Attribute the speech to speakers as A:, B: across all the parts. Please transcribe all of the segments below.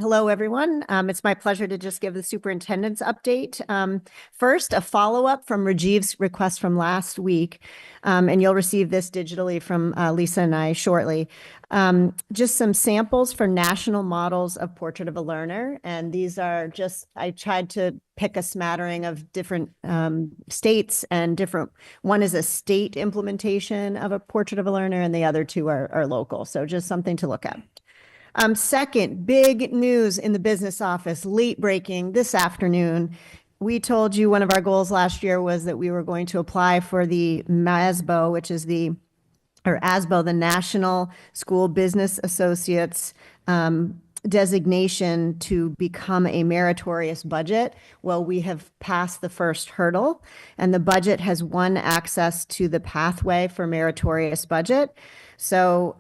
A: Hello, everyone. It's my pleasure to just give the superintendent's update. First, a follow-up from Rajiv's request from last week, and you'll receive this digitally from Lisa and I shortly. Just some samples for national models of Portrait of a Learner, and these are just, I tried to pick a smattering of different states and different, one is a state implementation of a Portrait of a Learner, and the other two are local, so just something to look at. Second, big news in the business office, late breaking this afternoon. We told you one of our goals last year was that we were going to apply for the MASBO, which is or ASBO, the National School Business Associates designation to become a meritorious budget. Well, we have passed the first hurdle, and the budget has won access to the pathway for meritorious budget. So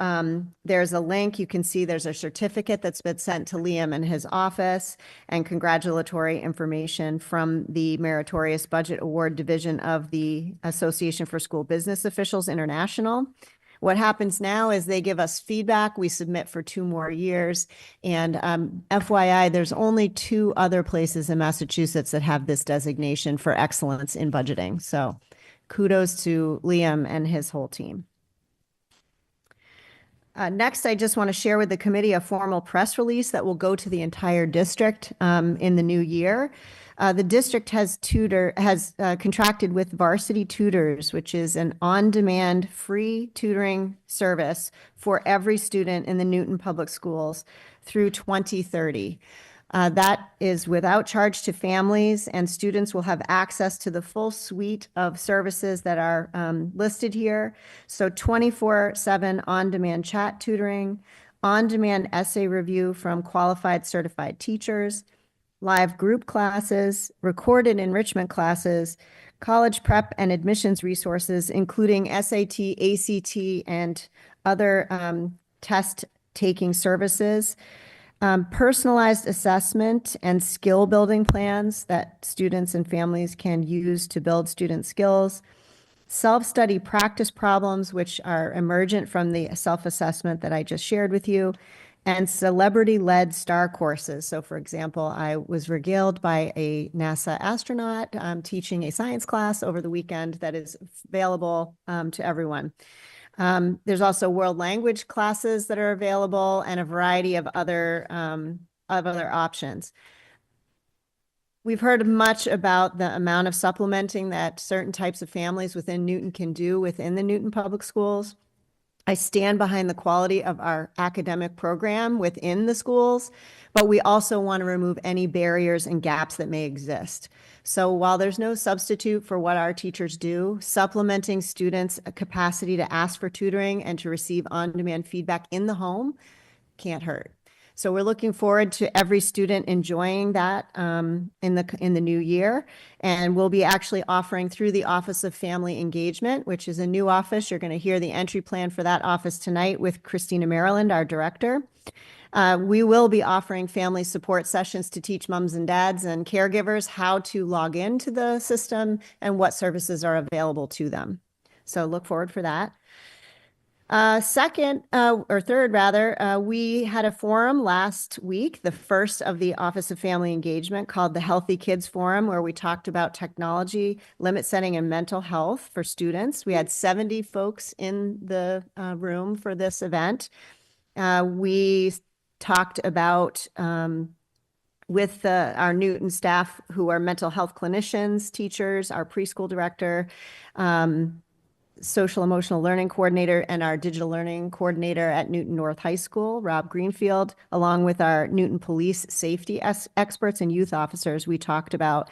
A: there's a link. You can see there's a certificate that's been sent to Liam and his office and congratulatory information from the Meritorious Budget Award Division of the Association for School Business Officials International. What happens now is they give us feedback. We submit for 2 more years. And FYI, there's only 2 other places in Massachusetts that have this designation for excellence in budgeting. So kudos to Liam and his whole team. Next, I just want to share with the committee a formal press release that will go to the entire district in the new year. The district has contracted with Varsity Tutors, which is an on-demand free tutoring service for every student in the Newton Public Schools through 2030. That is without charge to families, and students will have access to the full suite of services that are listed here. So 24/7 on-demand chat tutoring, on-demand essay review from qualified certified teachers, live group classes, recorded enrichment classes, college prep and admissions resources, including SAT, ACT, and other test-taking services. Personalized assessment and skill building plans that students and families can use to build student skills, self-study practice problems, which are emergent from the self-assessment that I just shared with you, and celebrity-led STAR courses. So for example, I was regaled by a NASA astronaut teaching a science class over the weekend that is available to everyone. There's also world language classes that are available and a variety of other options. We've heard much about the amount of supplementing that certain types of families within Newton can do within the Newton Public Schools. I stand behind the quality of our academic program within the schools, but we also want to remove any barriers and gaps that may exist. So while there's no substitute for what our teachers do, supplementing students' capacity to ask for tutoring and to receive on-demand feedback in the home can't hurt. So we're looking forward to every student enjoying that in the new year. And we'll be actually offering through the Office of Family Engagement, which is a new office. You're going to hear the entry plan for that office tonight with Christina Maryland, our director. We will be offering family support sessions to teach moms and dads and caregivers how to log into the system and what services are available to them. So look forward for that. Third rather, we had a forum last week, the first of the Office of Family Engagement, called the Healthy Kids Forum, where we talked about technology, limit setting, and mental health for students. We had 70 folks in the room for this event. We talked about with our Newton staff who are mental health clinicians, teachers, our preschool director, social emotional learning coordinator, and our digital learning coordinator at Newton North High School, Rob Greenfield, along with our Newton police safety experts and youth officers. We talked about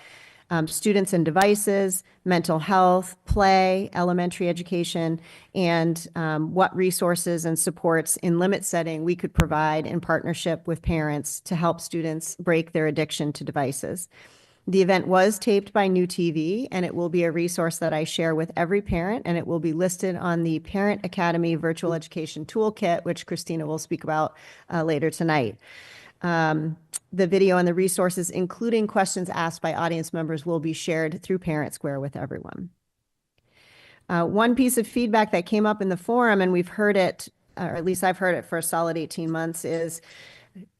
A: students and devices, mental health, play, elementary education, and what resources and supports in limit setting we could provide in partnership with parents to help students break their addiction to devices. The event was taped by New TV, and it will be a resource that I share with every parent, and it will be listed on the Parent Academy Virtual Education Toolkit, which Christina will speak about later tonight. The video and the resources, including questions asked by audience members, will be shared through Parent Square with everyone. One piece of feedback that came up in the forum, and we've heard it, or at least I've heard it for a solid 18 months, is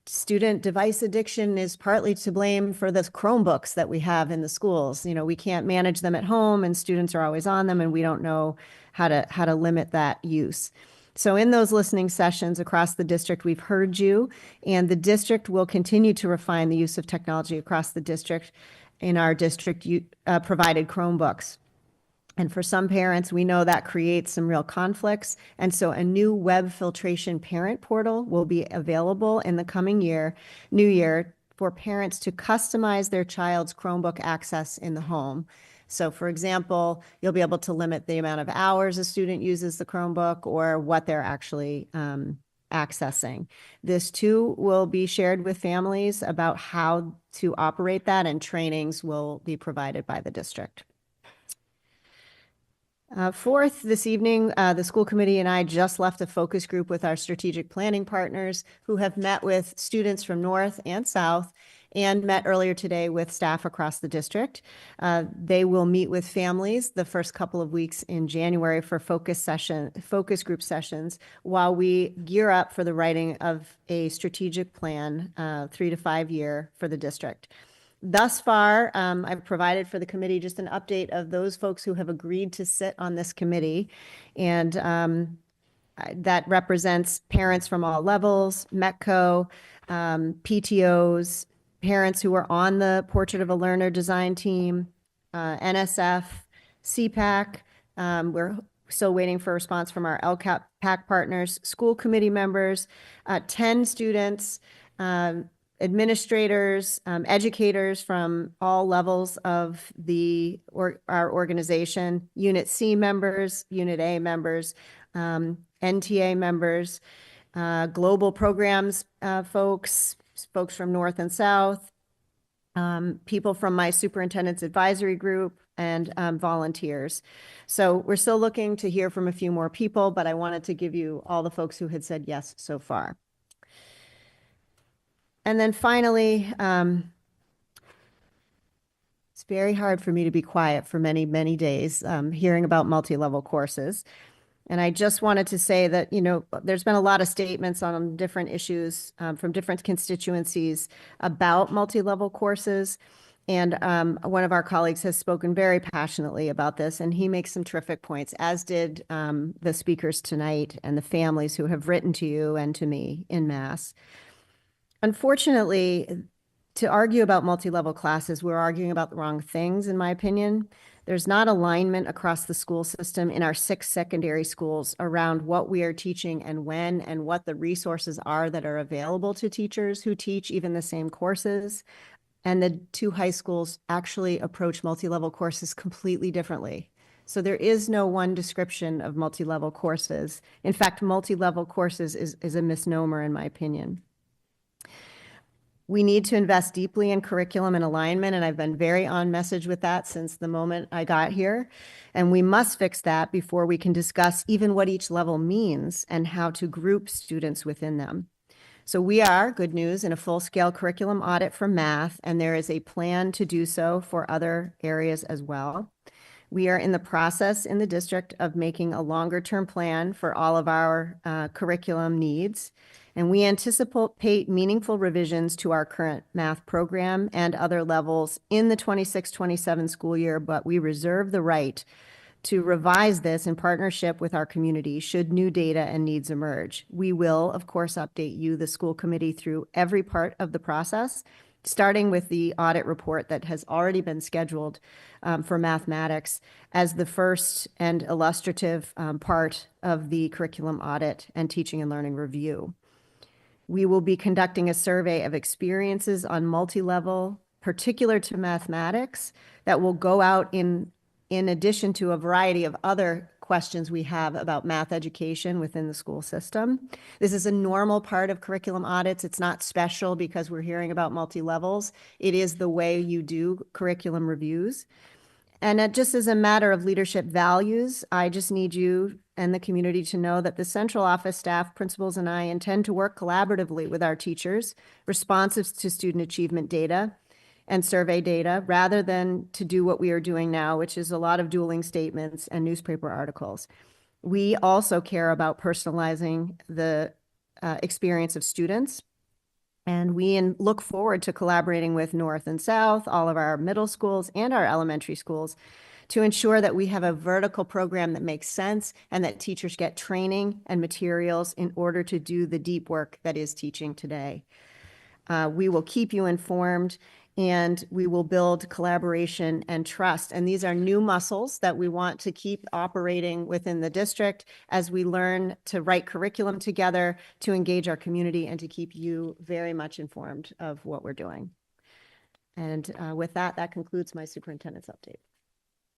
A: student device addiction is partly to blame for the Chromebooks that we have in the schools. You know, we can't manage them at home and students are always on them and we don't know how to limit that use. So in those listening sessions across the district, we've heard you, and the district will continue to refine the use of technology across the district in our district provided Chromebooks. And for some parents, we know that creates some real conflicts. And so a new web filtration parent portal will be available in the coming new year, for parents to customize their child's Chromebook access in the home. So for example, you'll be able to limit the amount of hours a student uses the Chromebook or what they're actually accessing. This too will be shared with families about how to operate that, and trainings will be provided by the district. Fourth, this evening, the school committee and I just left a focus group with our strategic planning partners who have met with students from North and South and met earlier today with staff across the district. They will meet with families the first couple of weeks in January for focus group sessions while we gear up for the writing of a strategic plan, 3 to 5 year for the district. Thus far, I've provided for the committee just an update of those folks who have agreed to sit on this committee. And that represents parents from all levels, METCO, PTOs, parents who are on the Portrait of a Learner design team, NSF, CPAC. We're still waiting for a response from our LCAP PAC partners, school committee members, 10 students, administrators, educators from all levels of our organization, Unit C members, Unit A members, NTA members, global programs folks from North and South, people from my superintendent's advisory group, and volunteers. So we're still looking to hear from a few more people, but I wanted to give you all the folks who had said yes so far. And then finally, it's very hard for me to be quiet for many, many days hearing about multi-level courses. And I just wanted to say that, you know, there's been a lot of statements on different issues from different constituencies about multi-level courses. And one of our colleagues has spoken very passionately about this, and he makes some terrific points, as did the speakers tonight and the families who have written to you and to me en masse. Unfortunately, to argue about multi-level classes, we're arguing about the wrong things, in my opinion. There's not alignment across the school system in our 6 secondary schools around what we are teaching and when, and what the resources are that are available to teachers who teach even the same courses. And the 2 high schools actually approach multi-level courses completely differently. So there is no one description of multi-level courses. In fact, multi-level courses is a misnomer, in my opinion. We need to invest deeply in curriculum and alignment, and I've been very on message with that since the moment I got here. And we must fix that before we can discuss even what each level means and how to group students within them. So we are, good news, in a full-scale curriculum audit for math, and there is a plan to do so for other areas as well. We are in the process in the district of making a longer-term plan for all of our curriculum needs. And we anticipate meaningful revisions to our current math program and other levels in the 26-27 school year, but we reserve the right to revise this in partnership with our community should new data and needs emerge. We will, of course, update you, the school committee, through every part of the process, starting with the audit report that has already been scheduled for mathematics as the first and illustrative part of the curriculum audit and teaching and learning review. We will be conducting a survey of experiences on multi-level, particular to mathematics, that will go out in addition to a variety of other questions we have about math education within the school system. This is a normal part of curriculum audits. It's not special because we're hearing about multi-levels. It is the way you do curriculum reviews. And just as a matter of leadership values, I just need you and the community to know that the central office staff, principals, and I intend to work collaboratively with our teachers, responsive to student achievement data and survey data, rather than to do what we are doing now, which is a lot of dueling statements and newspaper articles. We also care about personalizing the experience of students. And we look forward to collaborating with North and South, all of our middle schools and our elementary schools, to ensure that we have a vertical program that makes sense and that teachers get training and materials in order to do the deep work that is teaching today. We will keep you informed, and we will build collaboration and trust. And these are new muscles that we want to keep operating within the district as we learn to write curriculum together, to engage our community, and to keep you very much informed of what we're doing. And with that, that concludes my superintendent's update.